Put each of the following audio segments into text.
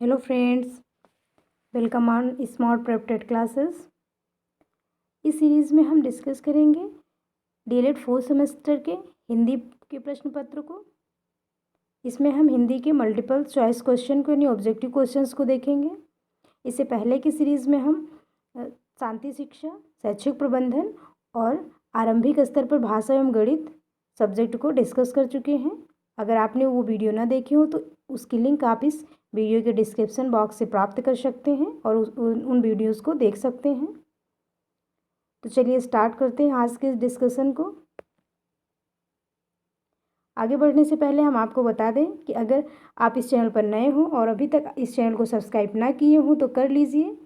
Hello friends, welcome on smart prepped classes. इस series में हम डिस्कस करेंगे डीएलएड 4 सेमेस्टर के हिंदी के प्रश्न पत्र को। इसमें हम हिंदी के मल्टीपल चॉइस क्वेश्चन को यानी ऑब्जेक्टिव क्वेश्चंस को देखेंगे। इससे पहले की सीरीज़ में हम शांति शिक्षा, शैक्षिक प्रबंधन और आरंभिक स्तर पर भाषा एवं गणित सब्जेक्ट को डिस्कस कर चुके हैं। अगर आपने वो वीडियो ना देखी हो तो उसकी लिंक आप इस वीडियो के डिस्क्रिप्शन बॉक्स से प्राप्त कर सकते हैं और उन वीडियोस को देख सकते हैं। तो चलिए स्टार्ट करते हैं आज के डिस्कशन को। आगे बढ़ने से पहले हम आपको बता दें कि अगर आप इस चैनल पर नए हों और अभी तक इस चैनल को सब्सक्राइब ना किए हों तो कर लीजिए,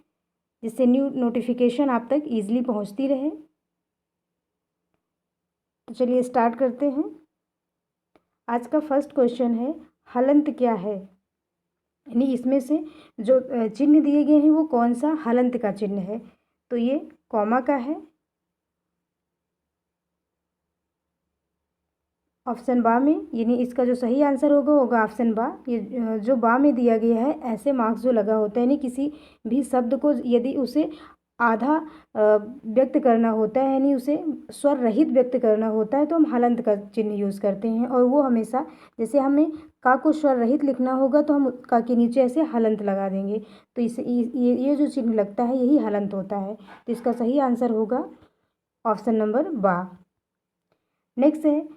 जिससे न्यू नोटिफिकेशन आप तक ईजिली पहुंचती रहे। तो चलिए स्टार्ट करते हैं। आज का फर्स्ट क्वेश्चन है, हलंत क्या है? यानी इसमें से जो चिन्ह दिए गए हैं वो कौन सा हलंत का चिन्ह है? तो ये कॉमा का है। ऑप्शन बा में, यानी इसका जो सही आंसर होगा ऑप्शन बा। ये जो बा में दिया गया है, ऐसे मार्क्स जो लगा होता है, यानी किसी भी शब्द को यदि उसे आधा व्यक्त करना होता है, यानी उसे स्वर रहित व्यक्त करना होता है, तो हम हलंत का चिन्ह यूज़ करते हैं। और वो हमेशा, जैसे हमें का को स्वर रहित लिखना होगा तो हम का के नीचे ऐसे हलंत लगा देंगे। तो इसे ये जो चिन्ह लगता है यही हलंत होता है। तो इसका सही आंसर होगा ऑप्शन नंबर बा। नेक्स्ट है,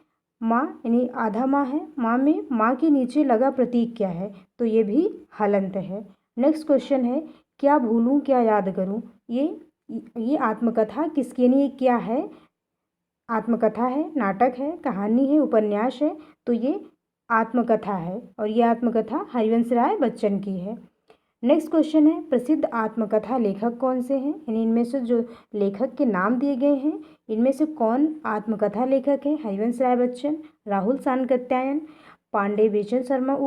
माँ यानी आधा माँ है, माँ में माँ के नीचे लगा प्रतीक क्या है? तो ये भी हलंत है। नेक्स्ट क्वेश्चन है, क्या भूलूं क्या याद करूं? ये आत्मकथा किसकी, यानी ये क्या है? आत्मकथा है, नाटक है, कहानी है, उपन्यास है? तो ये आत्मकथा है और ये आत्मकथा हरिवंश राय बच्चन की है। नेक्स्ट क्वेश्चन है, प्रसिद्ध आत्मकथा लेखक कौन से हैं? यानी इनमें से जो लेखक के नाम दिए गए हैं, इनमें से कौन आत्मकथा लेखक है? हरिवंश राय बच्चन, राहुल सानकत्यायन, पांडे बेचन शर्मा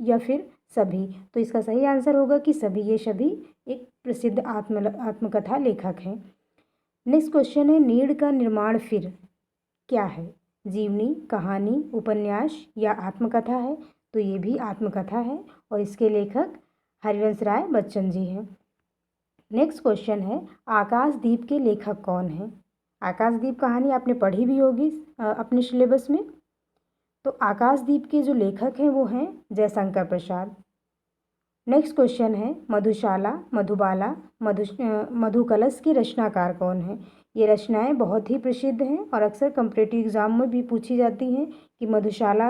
या फिर सभी? तो इसका सही आंसर होगा कि सभी। ये सभी एक प्रसिद्ध आत्मकथा लेखक हैं। नेक्स्ट क्वेश्चन है, नीड़ का निर्माण फिर क्या है? जीवनी, कहानी, उपन्यास या आत्मकथा है? तो ये भी आत्मकथा है और इसके लेखक हरिवंश राय बच्चन जी हैं। नेक्स्ट क्वेश्चन है, आकाशदीप के लेखक कौन हैं? आकाशदीप कहानी आपने पढ़ी भी होगी अपने सिलेबस में। तो आकाशदीप के जो लेखक हैं वो हैं जयशंकर प्रसाद। नेक्स्ट क्वेश्चन है, मधुशाला, मधुबाला, मधुकलश के रचनाकार कौन हैं? ये रचनाएं बहुत ही प्रसिद्ध हैं और अक्सर कम्पिटिटिव एग्जाम में भी पूछी जाती हैं कि मधुशाला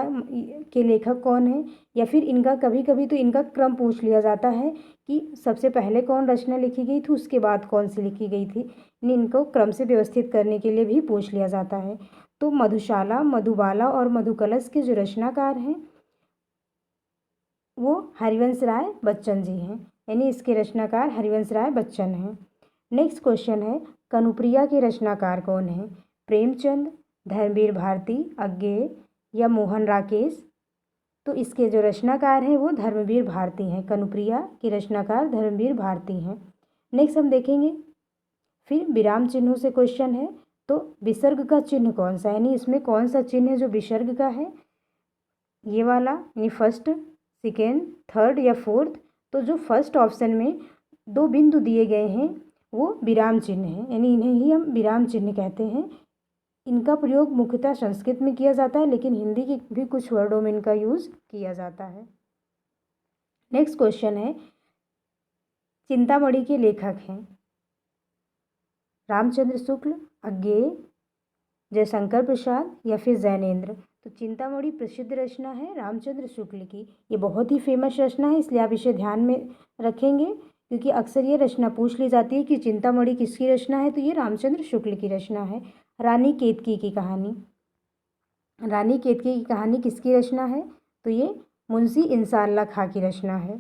के लेखक कौन हैं, या फिर इनका कभी कभी तो इनका क्रम पूछ लिया जाता है कि सबसे पहले कौन रचना लिखी गई थी, उसके बाद कौन सी लिखी गई थी। इनको क्रम से व्यवस्थित करने के लिए भी पूछ लिया जाता है। तो मधुशाला, मधुबाला और मधुकलश के जो रचनाकार हैं वो हरिवंश राय बच्चन जी हैं, यानी इसके रचनाकार हरिवंश राय बच्चन हैं। नेक्स्ट क्वेश्चन है, कनुप्रिया के रचनाकार कौन हैं? प्रेमचंद, धर्मवीर भारती, अज्ञेय या मोहन राकेश? तो इसके जो रचनाकार हैं वो धर्मवीर भारती हैं। कनुप्रिया के रचनाकार धर्मवीर भारती हैं। नेक्स्ट हम देखेंगे फिर विराम चिन्हों से क्वेश्चन है। तो विसर्ग का चिन्ह कौन सा है, यानी इसमें कौन सा चिन्ह है जो विसर्ग का है? ये वाला, यानी फर्स्ट, सेकेंड, थर्ड या फोर्थ? तो जो फर्स्ट ऑप्शन में दो बिंदु दिए गए हैं वो विराम चिन्ह हैं, यानी इन्हें ही हम विराम चिन्ह कहते हैं। इनका प्रयोग मुख्यतः संस्कृत में किया जाता है, लेकिन हिंदी के भी कुछ वर्डों में इनका यूज़ किया जाता है। नेक्स्ट क्वेश्चन है, चिंतामणि के लेखक हैं रामचंद्र शुक्ल, अज्ञेय, जयशंकर प्रसाद या फिर जैनेन्द्र? तो चिंतामणि प्रसिद्ध रचना है रामचंद्र शुक्ल की। ये बहुत ही फेमस रचना है, इसलिए आप इसे ध्यान में रखेंगे, क्योंकि अक्सर ये रचना पूछ ली जाती है कि चिंतामणि किसकी रचना है। तो ये रामचंद्र शुक्ल की रचना है। रानी केतकी की कहानी, रानी केतकी की कहानी किसकी रचना है? तो ये मुंशी इंसाअल्लाह खां की रचना है।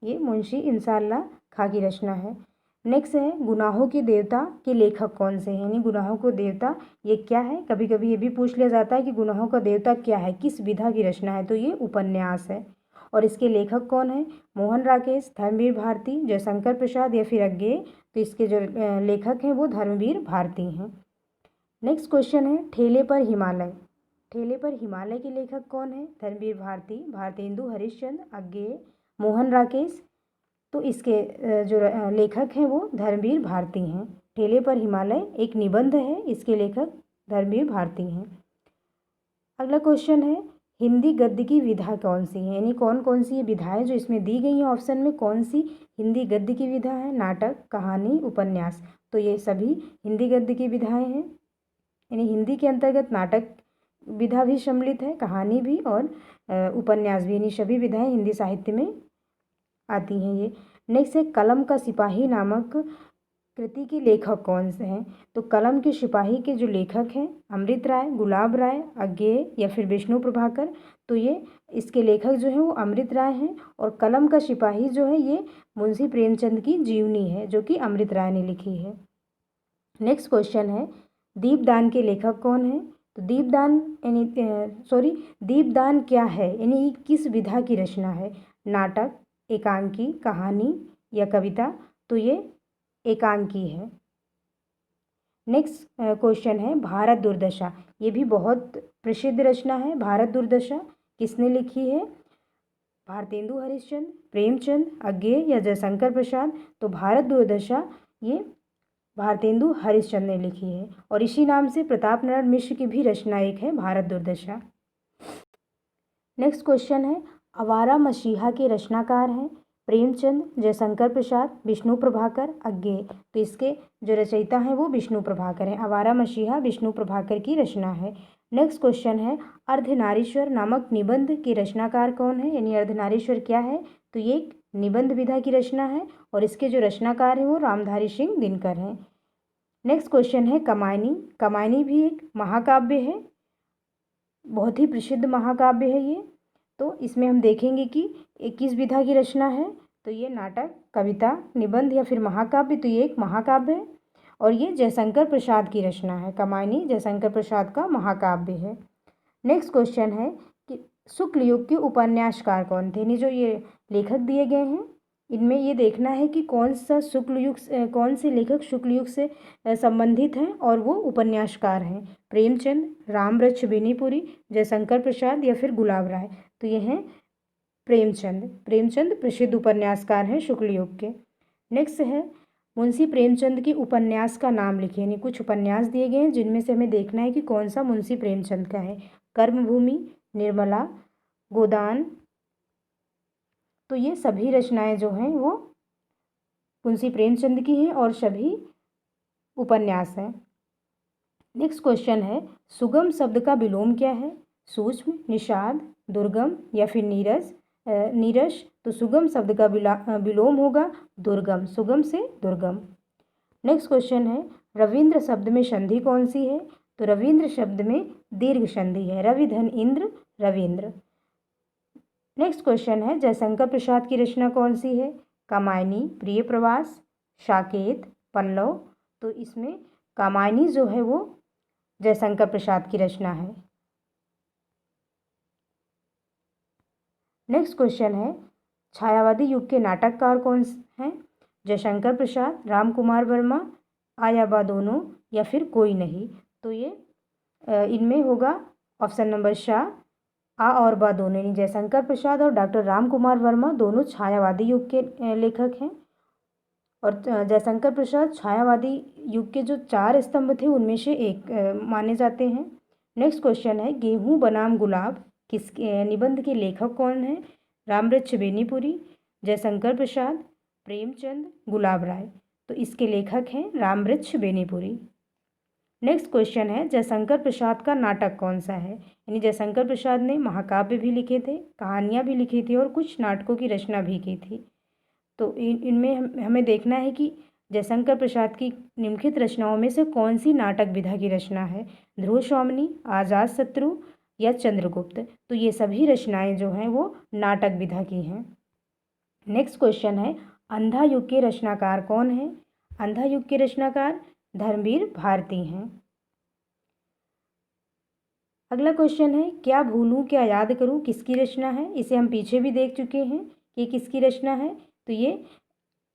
ये मुंशी इंसाअल्लाह खां की रचना है। नेक्स्ट है, गुनाहों के देवता के लेखक कौन से हैं? यानी गुनाहों को देवता ये क्या है? कभी कभी ये भी पूछ लिया जाता है कि गुनाहों का देवता क्या है, किस विधा की रचना है? तो ये उपन्यास है और इसके लेखक कौन है? मोहन राकेश, धर्मवीर भारती, जयशंकर प्रसाद या फिर अज्ञेय? तो इसके जो लेखक हैं वो धर्मवीर भारती हैं। नेक्स्ट क्वेश्चन है, ठेले पर हिमालय, ठेले पर हिमालय के लेखक कौन है? धर्मवीर भारती, भारतेंदु हरिश्चंद्र, अज्ञेय, मोहन राकेश। तो इसके जो लेखक हैं वो धर्मवीर भारती हैं। ठेले पर हिमालय एक निबंध है, इसके लेखक धर्मवीर भारती हैं। अगला क्वेश्चन है हिंदी गद्य की विधा कौन सी है, यानी कौन कौन सी ये विधाएं जो इसमें दी गई हैं ऑप्शन में, कौन सी हिंदी गद्य की विधा है? नाटक, कहानी, उपन्यास। तो ये सभी हिंदी गद्य की विधाएं हैं। यानी हिंदी के अंतर्गत नाटक विधा भी सम्मिलित है, कहानी भी और उपन्यास भी, यानी सभी विधाएं हिंदी साहित्य में आती हैं ये। नेक्स्ट है कलम का सिपाही नामक कृति के लेखक कौन से हैं? तो कलम के सिपाही के जो लेखक हैं अमृत राय, गुलाब राय, अज्ञेय या फिर विष्णु प्रभाकर। तो ये इसके लेखक जो हैं वो अमृत राय हैं, और कलम का सिपाही जो है ये मुंशी प्रेमचंद की जीवनी है जो कि अमृत राय ने लिखी है। नेक्स्ट क्वेश्चन है दीपदान के लेखक कौन है? तो दीपदान यानी दीपदान क्या है, यानी किस विधा की रचना है? नाटक, एकांकी, कहानी या कविता? तो ये एकांकी है। नेक्स्ट क्वेश्चन है भारत दुर्दशा, ये भी बहुत प्रसिद्ध रचना है। भारत दुर्दशा किसने लिखी है? भारतेंदु हरिश्चंद्र, प्रेमचंद, अज्ञेय या जयशंकर प्रसाद? तो भारत दुर्दशा ये भारतेंदु हरिश्चंद्र ने लिखी है, और इसी नाम से प्रताप नारायण मिश्र की भी रचना एक है भारत दुर्दशा। नेक्स्ट क्वेश्चन है आवारा मसीहा के रचनाकार हैं प्रेमचंद, जयशंकर प्रसाद, विष्णु प्रभाकर, अज्ञेय। तो इसके जो रचयिता हैं वो विष्णु प्रभाकर हैं। आवारा मसीहा विष्णु प्रभाकर की रचना है। नेक्स्ट क्वेश्चन है अर्धनारीश्वर नामक निबंध के रचनाकार कौन है, यानी अर्धनारीश्वर क्या है? तो ये एक निबंध विधा की रचना है, और इसके जो रचनाकार हैं वो रामधारी सिंह दिनकर हैं। नेक्स्ट क्वेश्चन है कमायनी। कमायनी भी एक महाकाव्य है, बहुत ही प्रसिद्ध महाकाव्य है ये। तो इसमें हम देखेंगे कि किस विधा की रचना है। तो ये नाटक, कविता, निबंध या फिर महाकाव्य? तो ये एक महाकाव्य है, और ये जयशंकर प्रसाद की रचना है। कमायनी जयशंकर प्रसाद का महाकाव्य है। नेक्स्ट क्वेश्चन है कि शुक्ल युग के उपन्यासकार कौन थे? यानी जो ये लेखक दिए गए हैं इनमें ये देखना है कि कौन से लेखक शुक्ल युग से संबंधित हैं और वो उपन्यासकार हैं। प्रेमचंद, रामवृक्ष बेनीपुरी, जयशंकर प्रसाद या फिर गुलाब राय? तो ये हैं प्रेमचंद प्रसिद्ध उपन्यासकार हैं शुक्ल युग के। नेक्स्ट है मुंशी प्रेमचंद के उपन्यास का नाम लिखिए, यानी कुछ उपन्यास दिए गए हैं जिनमें से हमें देखना है कि कौन सा मुंशी प्रेमचंद का है। कर्मभूमि, निर्मला, गोदान। तो ये सभी रचनाएं जो हैं वो मुंशी प्रेमचंद की हैं और सभी उपन्यास हैं। नेक्स्ट क्वेश्चन है सुगम शब्द का विलोम क्या है? सूक्ष्म, निषाद, दुर्गम या फिर नीरस? तो सुगम शब्द का विलोम होगा दुर्गम, सुगम से दुर्गम। नेक्स्ट क्वेश्चन है रविंद्र शब्द में संधि कौन सी है? तो रविंद्र शब्द में दीर्घ संधि है, रवि धन इंद्र, रविंद्र। नेक्स्ट क्वेश्चन है जयशंकर प्रसाद की रचना कौन सी है? कामायनी, प्रिय प्रवास, साकेत, पल्लव? तो इसमें कामायनी जो है वो जयशंकर प्रसाद की रचना है। नेक्स्ट क्वेश्चन है छायावादी युग के नाटककार कौन हैं? जयशंकर प्रसाद, राम कुमार वर्मा, आ या बा दोनों या फिर कोई नहीं? तो ये इनमें होगा ऑप्शन नंबर शाह, आ और बा दोनों, यानी जयशंकर प्रसाद और डॉक्टर राम कुमार वर्मा दोनों छायावादी युग के लेखक हैं। और जयशंकर प्रसाद छायावादी युग के जो 4 स्तंभ थे उनमें से एक माने जाते हैं। नेक्स्ट क्वेश्चन है गेहूं बनाम गुलाब किस निबंध के लेखक कौन हैं? रामवृक्ष बेनीपुरी, जयशंकर प्रसाद, प्रेमचंद, गुलाब राय? तो इसके लेखक हैं रामवृक्ष बेनीपुरी। नेक्स्ट क्वेश्चन है जयशंकर प्रसाद का नाटक कौन सा है? यानी जयशंकर प्रसाद ने महाकाव्य भी लिखे थे, कहानियाँ भी लिखी थी और कुछ नाटकों की रचना भी की थी। तो इनमें हमें देखना है कि जयशंकर प्रसाद की निम्नलिखित रचनाओं में से कौन सी नाटक विधा की रचना है? ध्रुव स्वामिनी, अजातशत्रु या चंद्रगुप्त? तो ये सभी रचनाएं जो हैं वो नाटक विधा की हैं। नेक्स्ट क्वेश्चन है अंधा युग के रचनाकार कौन है? अंधा युग के रचनाकार धर्मवीर भारती हैं। अगला क्वेश्चन है क्या भूलूं क्या याद करूं किसकी रचना है? इसे हम पीछे भी देख चुके हैं कि किसकी रचना है। तो ये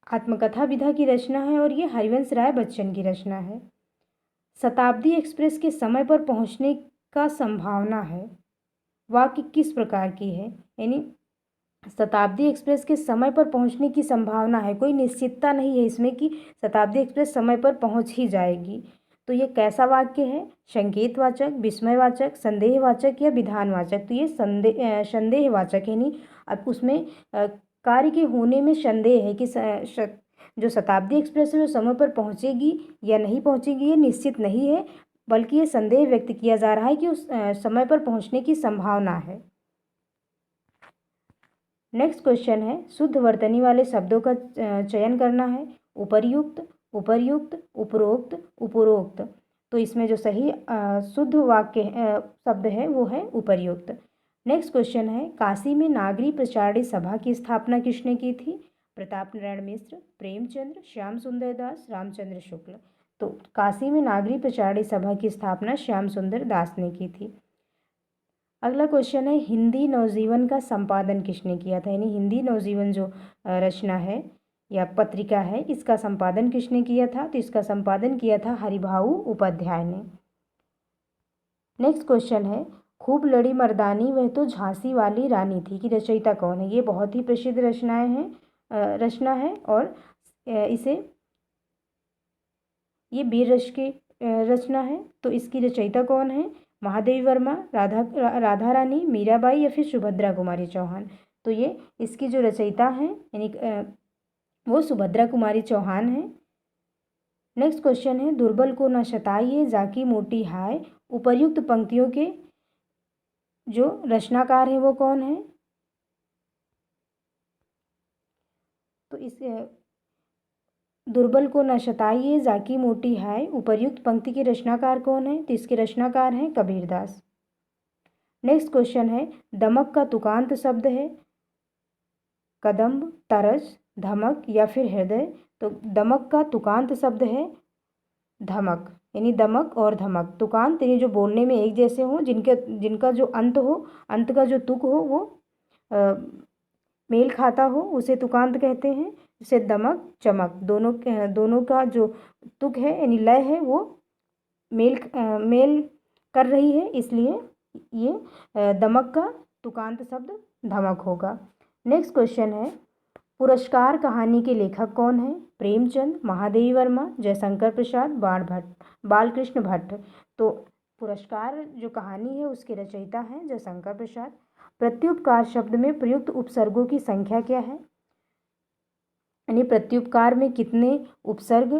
आत्मकथा विधा की रचना है और ये हरिवंश राय बच्चन की रचना है। शताब्दी एक्सप्रेस के समय पर पहुंचने का संभावना है वाक्य किस प्रकार की है? यानी शताब्दी एक्सप्रेस के समय पर पहुंचने की संभावना है, कोई निश्चितता नहीं है इसमें कि शताब्दी एक्सप्रेस समय पर पहुंच ही जाएगी। तो ये कैसा वाक्य है? संकेतवाचक, विस्मयवाचक, संदेहवाचक या विधानवाचक? तो ये संदेहवाचक है। यानी अब उसमें कार्य के होने में संदेह है कि जो शताब्दी एक्सप्रेस है वो समय पर पहुंचेगी या नहीं पहुंचेगी, ये निश्चित नहीं है, बल्कि ये संदेह व्यक्त किया जा रहा है कि उस समय पर पहुंचने की संभावना है। नेक्स्ट क्वेश्चन है, शुद्ध वर्तनी वाले शब्दों का चयन करना है। उपर्युक्त, उपर्युक्त, उपरोक्त, उपरोक्त। तो इसमें जो सही शुद्ध वाक्य शब्द है वो है उपर्युक्त। नेक्स्ट क्वेश्चन है, काशी में नागरी प्रचारणी सभा की स्थापना किसने की थी? प्रताप नारायण मिश्र, प्रेमचंद्र, श्याम सुंदर दास, रामचंद्र शुक्ल। तो काशी में नागरी प्रचारणी सभा की स्थापना श्याम सुंदर दास ने की थी। अगला क्वेश्चन है, हिंदी नवजीवन का संपादन किसने किया था? यानी हिंदी नवजीवन जो रचना है या पत्रिका है, इसका संपादन किसने किया था? तो इसका संपादन किया था हरिभाऊ उपाध्याय ने। नेक्स्ट क्वेश्चन है, खूब लड़ी मर्दानी वह तो झांसी वाली रानी थी की रचयिता कौन है? ये बहुत ही प्रसिद्ध रचना है और इसे ये वीर रस की रचना है। तो इसकी रचयिता कौन है? महादेवी वर्मा, राधा रानी, मीराबाई या फिर सुभद्रा कुमारी चौहान? तो ये इसकी जो रचयिता हैं यानी वो सुभद्रा कुमारी चौहान है। नेक्स्ट क्वेश्चन है, दुर्बल को न सताइए जाकी मोटी हाय, उपर्युक्त पंक्तियों के जो रचनाकार हैं वो कौन है? तो इस दुर्बल को न सताइए जाकी मोटी हाय, उपर्युक्त पंक्ति के रचनाकार कौन है? तो इसके रचनाकार हैं कबीरदास। नेक्स्ट क्वेश्चन है, दमक का तुकांत शब्द है कदम्ब, तरस, धमक या फिर हृदय? तो दमक का तुकांत शब्द है धमक, यानी दमक और धमक। तुकांत यानी जो बोलने में एक जैसे हों, जिनका जो अंत हो, अंत का जो तुक हो वो मेल खाता हो, उसे तुकांत कहते हैं। जैसे दमक, चमक, दोनों का जो तुक है यानी लय है वो मेल कर रही है, इसलिए ये दमक का तुकांत शब्द धमक होगा। नेक्स्ट क्वेश्चन है, पुरस्कार कहानी के लेखक कौन है? प्रेमचंद, महादेवी वर्मा, जयशंकर प्रसाद, बालकृष्ण भट्ट। तो पुरस्कार जो कहानी है उसके रचयिता हैं जयशंकर प्रसाद। प्रत्युपकार शब्द में प्रयुक्त उपसर्गों की संख्या क्या है? यानी प्रत्युपकार में कितने उपसर्ग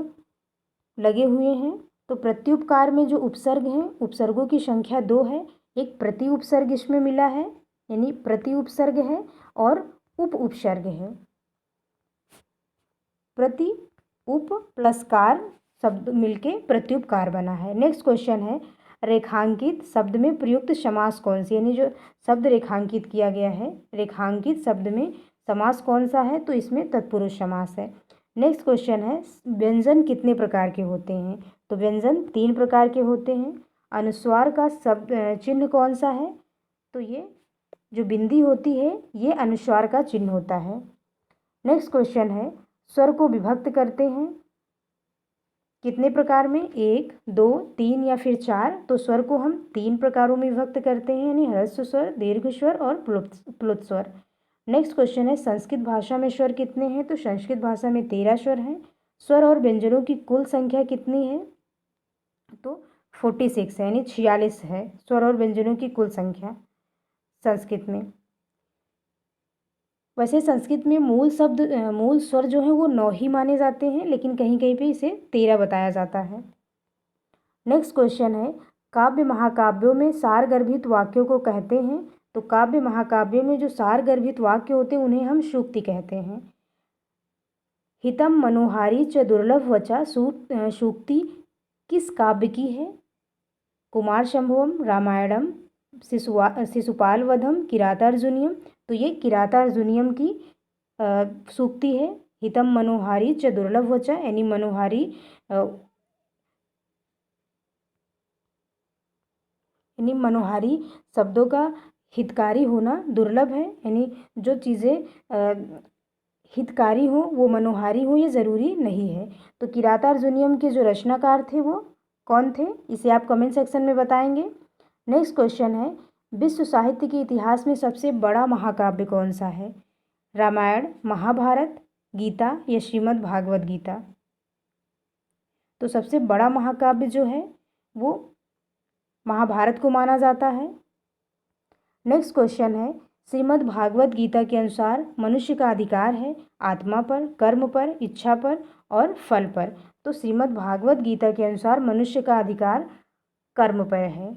लगे हुए हैं? तो प्रत्युपकार में जो उपसर्ग हैं उपसर्गों की संख्या 2 है। एक प्रति उपसर्ग इसमें मिला है यानी प्रति उपसर्ग है और उप उपसर्ग है। प्रति उप प्लस कार शब्द मिलके प्रत्युपकार बना है। नेक्स्ट क्वेश्चन है, रेखांकित शब्द में प्रयुक्त समास कौन सी? यानी जो शब्द रेखांकित किया गया है, रेखांकित शब्द में समास कौन सा है? तो इसमें तत्पुरुष समास है। नेक्स्ट क्वेश्चन है, व्यंजन कितने प्रकार के होते हैं? तो व्यंजन 3 प्रकार के होते हैं। अनुस्वार का शब्द चिन्ह कौन सा है? तो ये जो बिंदी होती है ये अनुस्वार का चिन्ह होता है। नेक्स्ट क्वेश्चन है, स्वर को विभक्त करते हैं कितने प्रकार में? 1, 2, 3 या फिर 4? तो स्वर को हम 3 प्रकारों में विभक्त करते हैं यानी ह्रस्व स्वर, दीर्घ स्वर और प्लुत स्वर। नेक्स्ट क्वेश्चन है, संस्कृत भाषा में स्वर कितने हैं? तो संस्कृत भाषा में 13 स्वर हैं। स्वर और व्यंजनों की कुल संख्या कितनी है? तो 46 है यानी 46 है स्वर और व्यंजनों की कुल संख्या संस्कृत में। वैसे संस्कृत में मूल स्वर जो है वो 9 ही माने जाते हैं, लेकिन कहीं कहीं पे इसे 13 बताया जाता है। नेक्स्ट क्वेश्चन है, काव्य महाकाव्यों में सारगर्भित वाक्यों को कहते हैं? तो काव्य महाकाव्यों में जो सारगर्भित वाक्य होते हैं उन्हें हम सूक्ति कहते हैं। हितम मनोहारी च दुर्लभ वचा सूक्ति किस काव्य की है? कुमार संभवम, रामायणम, शिशुपाल वधम, किरातार्जुनीयम। तो ये किरातार्जुनीयम की सूक्ति है। हितम मनोहारी च दुर्लभ वचा यानी मनोहारी यानी मनोहारी शब्दों का हितकारी होना दुर्लभ है, यानी जो चीज़ें हितकारी हो वो मनोहारी हो ये ज़रूरी नहीं है। तो किरातार्जुनीयम के जो रचनाकार थे वो कौन थे? इसे आप कमेंट सेक्शन में बताएंगे। नेक्स्ट क्वेश्चन है, विश्व साहित्य के इतिहास में सबसे बड़ा महाकाव्य कौन सा है? रामायण, महाभारत, गीता या श्रीमद् भागवत गीता। तो सबसे बड़ा महाकाव्य जो है वो महाभारत को माना जाता है। नेक्स्ट क्वेश्चन है, श्रीमद् भागवत गीता के अनुसार मनुष्य का अधिकार है आत्मा पर, कर्म पर, इच्छा पर और फल पर। तो श्रीमद् भागवत गीता के अनुसार मनुष्य का अधिकार कर्म पर है।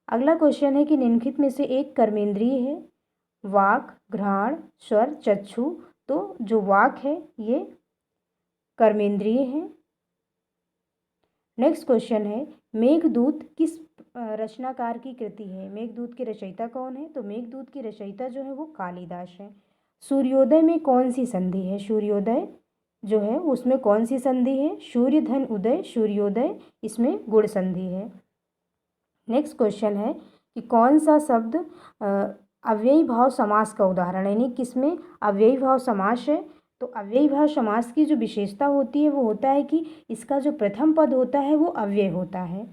अगला क्वेश्चन है कि निम्नलिखित में से एक कर्मेंद्रिय है, वाक, घ्राण, स्वर, चक्षु। तो जो वाक है ये कर्मेंद्रिय है। नेक्स्ट क्वेश्चन है, मेघदूत किस रचनाकार की कृति है? मेघदूत के रचयिता कौन है? तो मेघदूत की रचयिता जो है वो कालिदास है। सूर्योदय में कौन सी संधि है? सूर्योदय जो है उसमें कौन सी संधि है? सूर्य धन उदय, सूर्योदय, इसमें गुण संधि है। नेक्स्ट क्वेश्चन है कि कौन सा शब्द अव्ययी भाव समास का उदाहरण है, यानी किसमें अव्ययी भाव समास है? तो अव्ययी भाव समास की जो विशेषता होती है वो होता है कि इसका जो प्रथम पद होता है वो अव्यय होता है।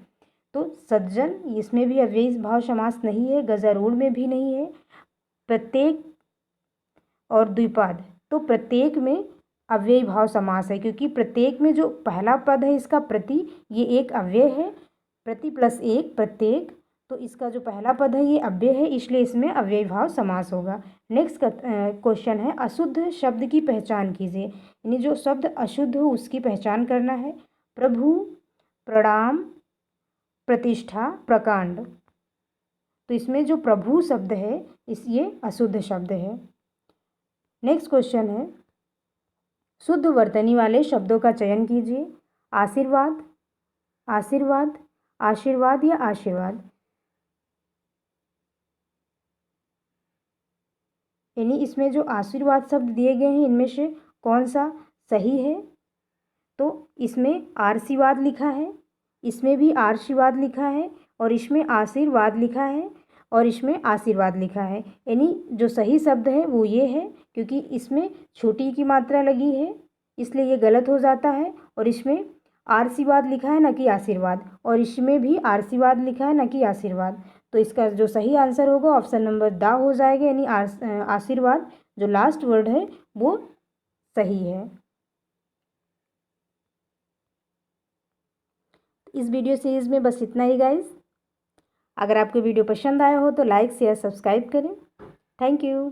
तो सज्जन, इसमें भी अव्ययी भाव समास नहीं है, गजारूढ़ में भी नहीं है, प्रत्येक और द्विपद, तो प्रत्येक में अव्ययी भाव समास है, क्योंकि प्रत्येक में जो पहला पद है इसका प्रति, ये एक अव्यय है, प्रति प्लस एक प्रत्येक, तो इसका जो पहला पद है ये अव्यय है, इसलिए इसमें अव्ययी भाव समास होगा। नेक्स्ट क्वेश्चन है, अशुद्ध शब्द की पहचान कीजिए, यानी जो शब्द अशुद्ध हो उसकी पहचान करना है। प्रभु, प्रणाम, प्रतिष्ठा, प्रकांड। तो इसमें जो प्रभु शब्द है ये अशुद्ध शब्द है। नेक्स्ट क्वेश्चन है, शुद्ध वर्तनी वाले शब्दों का चयन कीजिए। आशीर्वाद, आशीर्वाद, आशीर्वाद या आशीर्वाद। यानी इसमें जो आशीर्वाद शब्द दिए गए हैं इनमें से कौन सा सही है? तो इसमें आशीर्वाद लिखा है, इसमें भी आशीर्वाद लिखा है, और इसमें आशीर्वाद लिखा है, और इसमें आशीर्वाद लिखा है। यानी जो सही शब्द है वो ये है, क्योंकि इसमें छोटी की मात्रा लगी है इसलिए ये गलत हो जाता है, और इसमें आशीर्वाद लिखा है ना कि आशीर्वाद, और इसमें भी आशीर्वाद लिखा है ना कि आशीर्वाद। तो इसका जो सही आंसर होगा ऑप्शन नंबर द हो जाएगा, यानी आशीर्वाद जो लास्ट वर्ड है वो सही है। इस वीडियो सीरीज़ में बस इतना ही गाइस। अगर आपको वीडियो पसंद आया हो तो लाइक, शेयर, सब्सक्राइब करें। Thank you.